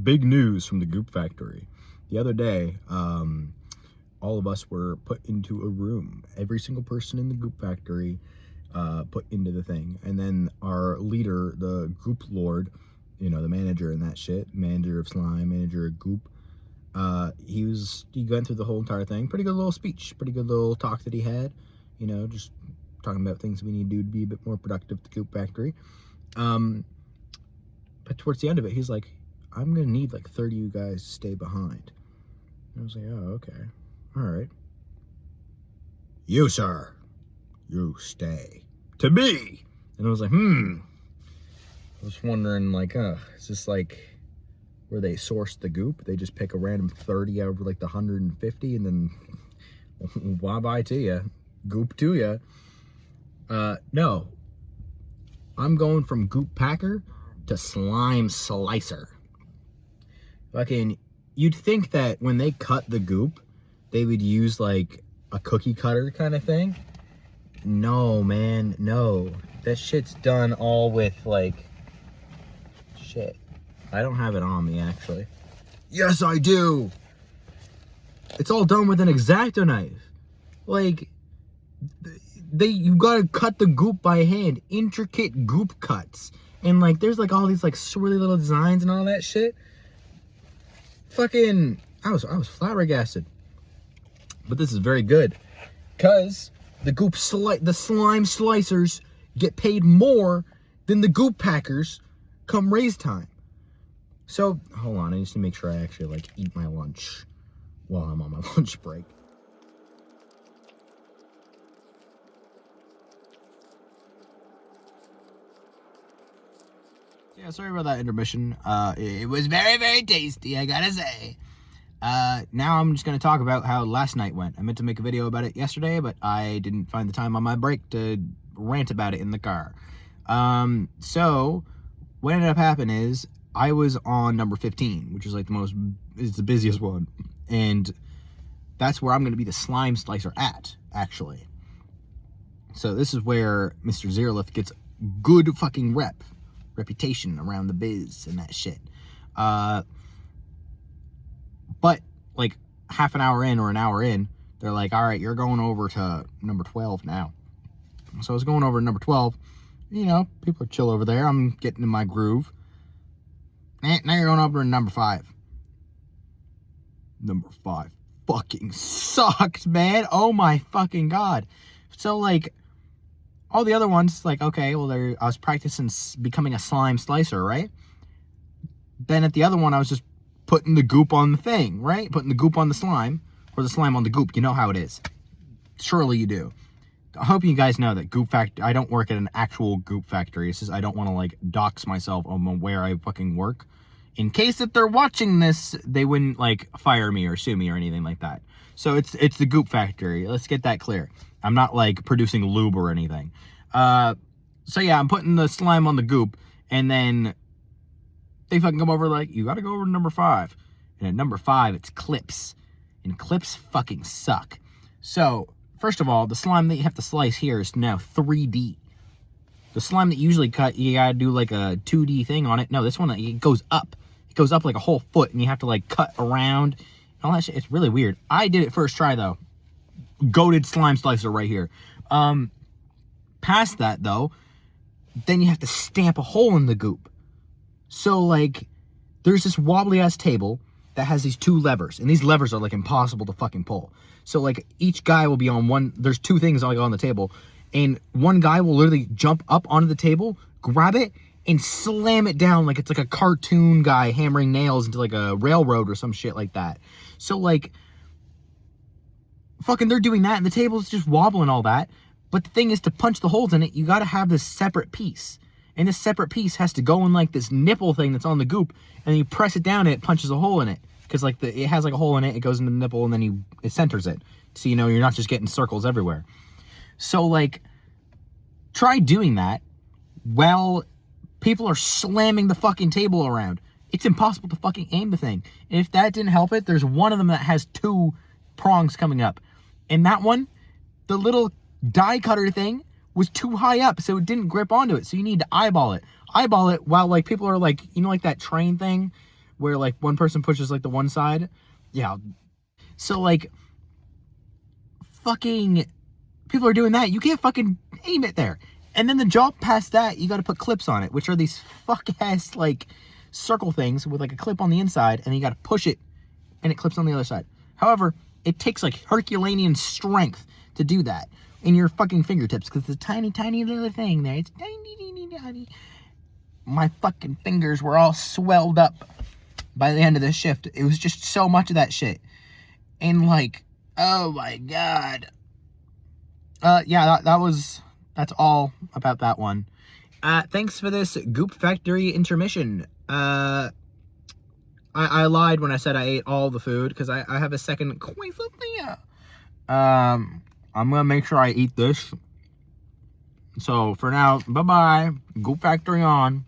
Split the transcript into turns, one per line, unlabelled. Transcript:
Big news from the Goop Factory. The other day, all of us were put into a room. Every single person in the Goop Factory put into the thing. And then our leader, the Goop Lord, you know, the manager and that shit, manager of slime, manager of Goop, he went through the whole entire thing. Pretty good little speech, pretty good little talk that he had, you know, just talking about things we need to do to be a bit more productive at the Goop Factory. But towards the end of it, he's like, I'm gonna need like 30 of you guys to stay behind. And I was like, oh, okay, all right. You, sir, you stay. To me. And I was like, I was wondering, like, is this like where they source the goop? They just pick a random 30 out of like the 150 and then bye-bye to you. Goop to you. No. I'm going from Goop Packer to Slime Slicer. Fucking, you'd think that when they cut the goop, they would use like a cookie cutter kind of thing. No, man, no. That shit's done all with like, shit. I don't have it on me, actually. Yes, I do. It's all done with an X-Acto knife. Like, you gotta cut the goop by hand. Intricate goop cuts. And like, there's like all these like swirly little designs and all that shit. Fucking, I was flabbergasted. But this is very good, cause the the slime slicers get paid more than the Goop Packers come raise time. So hold on, I need to make sure I actually like eat my lunch while I'm on my lunch break. Yeah, sorry about that intermission. It was very, very tasty, I gotta say. Now I'm just gonna talk about how last night went. I meant to make a video about it yesterday, but I didn't find the time on my break to rant about it in the car. So what ended up happening is I was on number 15, which is like it's the busiest one. And that's where I'm gonna be the slime slicer at, actually. So this is where Mr. Zerlith gets good fucking reputation around the biz and that shit. But like half an hour in or an hour in, they're like, all right, you're going over to number 12 now. So I was going over to number 12. You know, people are chill over there. I'm getting in my groove. Now you're going over to number 5. Number 5 fucking sucked, man. Oh my fucking God. So like, all the other ones, like, okay, well, I was practicing becoming a slime slicer, right? Then at the other one, I was just putting the goop on the thing, right? Putting the goop on the slime, or the slime on the goop. You know how it is. Surely you do. I hope you guys know that Goop Factory, I don't work at an actual Goop Factory. It's just I don't want to, like, dox myself on where I fucking work. In case that they're watching this, they wouldn't, like, fire me or sue me or anything like that. So it's the Goop Factory. Let's get that clear. I'm not, like, producing lube or anything. So yeah, I'm putting the slime on the goop, and then they fucking come over like, you gotta go over to number 5. And at number 5, it's clips. And clips fucking suck. So, first of all, the slime that you have to slice here is now 3D. The slime that you usually cut, you gotta do like a 2D thing on it. No, this one, it goes up. It goes up like a whole foot, and you have to like cut around and all that shit. It's really weird. I did it first try, though. Goated slime slicer right here. Past that, though, then you have to stamp a hole in the goop. So, like, there's this wobbly-ass table that has these 2 levers, and these levers are, like, impossible to fucking pull. So, like, each guy will be on one, there's 2 things like on the table, and one guy will literally jump up onto the table, grab it, and slam it down like it's like a cartoon guy hammering nails into, like, a railroad or some shit like that. So, like, fucking they're doing that, and the table's just wobbling all that. But the thing is, to punch the holes in it, you got to have this separate piece. And this separate piece has to go in like this nipple thing that's on the goop, and then you press it down and it punches a hole in it. Because like it has like a hole in it, it goes into the nipple, and then it centers it. So you know you're not just getting circles everywhere. So like, try doing that while people are slamming the fucking table around. It's impossible to fucking aim the thing. And if that didn't help it, there's one of them that has 2 prongs coming up. And that one, the little die cutter thing was too high up, so it didn't grip onto it. So you need to eyeball it while like people are like, you know, like that train thing where like one person pushes like the one side. Yeah. So like fucking people are doing that. You can't fucking aim it there. And then the jump past that, you got to put clips on it, which are these fuck ass like circle things with like a clip on the inside, and you got to push it and it clips on the other side. However, it takes like Herculean strength to do that in your fucking fingertips, because it's a tiny, tiny little thing there. It's tiny, tiny, tiny. My fucking fingers were all swelled up by the end of this shift. It was just so much of that shit. And like, oh my God. Yeah, that's all about that one. Thanks for this Goop Factory intermission. I lied when I said I ate all the food, because I have a second quesadilla. I'm gonna make sure I eat this. So for now, bye-bye. Goop Factory on.